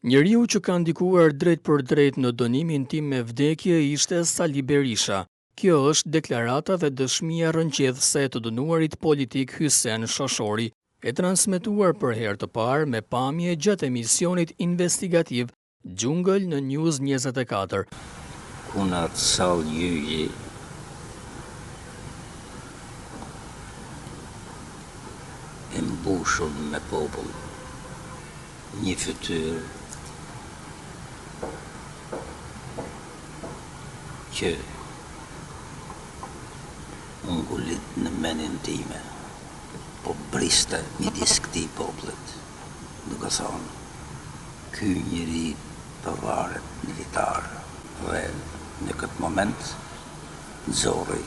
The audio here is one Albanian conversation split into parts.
Njeriu që ka ndikuar drejt për drejt në dënimin tim me vdekje ishte Sali Berisha. Kjo është deklarata dhe dëshmia rënqedhëse të dënuarit politik Hysen Shoshori, e transmetuar për herë të parë me pamje gjatë emisionit investigativ Gjungël në News 24. Kunat Sal Gjyji e mbushur me popull, një fytyrë që ngulit në menin time, po briste midis këtij popullit, duke thonë, ky njeri përvaret militar, dhe në këtë moment nxorri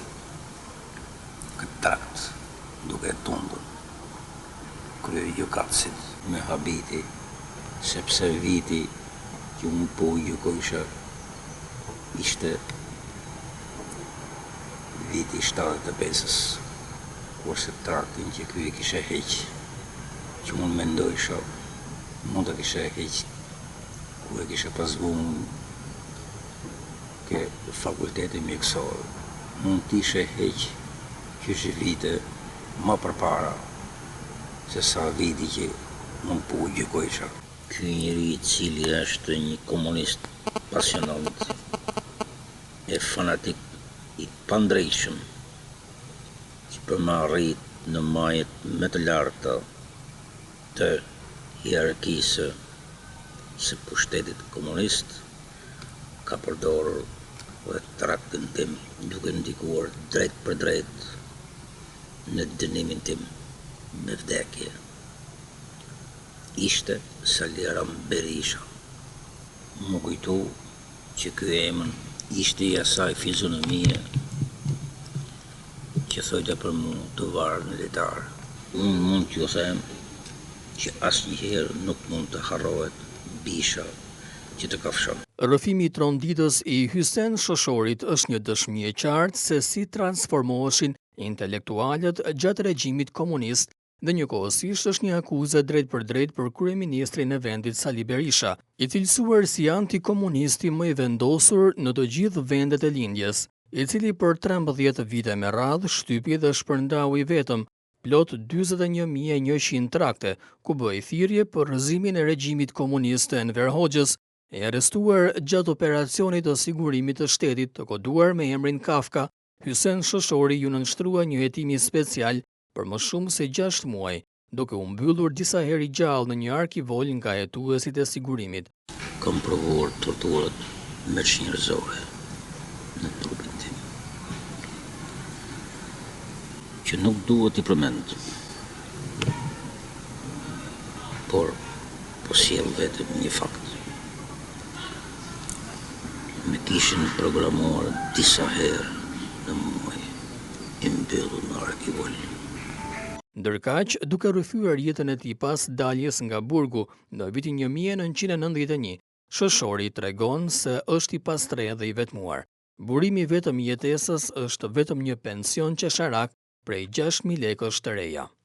këtë trakt duke tundur krye gjykatësit me habiti, sepse viti që unë po gjykojsha ishte viti 75-ës, kurse traktin që ky e kishe heq, që unë mendojsha mund të kishe heq ku e kishe pasgu unë ke fakulteti mjekësor, mund t'ishe heq qysh vite më përpara se sa viti që unë po gjykojsha. Ky njeri i cili është një komunist pasionant e fanatik i pandrejshëm, që për më arrit në majet më të larta të hierarkisë së pushtetit komunist, ka përdorur dhe traktin tim duke ndikuar drejt për drejt në dënimin tim me vdekje. Ishte Sali Berisha. Më kujtu që ky emër ishte i asaj fizionomie që thojta për mu të varë militar. Unë mund t'ju them që asnjëherë nuk mund të harrohet bisha që të kafshon. Rrëfimi i tronditës i Hysen Shoshorit është një dëshmi e qartë se si transformoheshin intelektualët gjatë regjimit komunist, dhe njëkohësisht është një akuzë drejt për kryeministrin e vendit Sali Berisha, i cilësuar si antikomunisti më i vendosur në të gjithë vendet e lindjes, i cili për 13 vite me radhë shtypi dhe shpërndau i vetëm plot 41.100 trakte, ku bëi thirrje për rrëzimin e regjimit komunist të Enver Hoxhës, e arrestuar gjatë operacionit të sigurimit të shtetit të koduar me emrin Kafka. Hysen Shoshori ju nënshtrua një hetimi special për më shumë se 6 muaj, duke u mbyllur disa herë gjallë në një arkivol nga hetuesit e sigurimit. Kam provuar torturat mërshënjërzore në trupin tim, që nuk duhet i përmend, por po sjell vetëm një fakt. Me kishin programuar disa herë në muaj, i mbyllur në arkivol. Ndërkaq, duke rrëfyer jetën e tij pas daljes nga burgu në vitin 1991, Shoshori tregon se është i pastre dhe i vetmuar. Burimi vetëm i jetesës është vetëm një pension qesharak prej 6.000 lekësh të reja.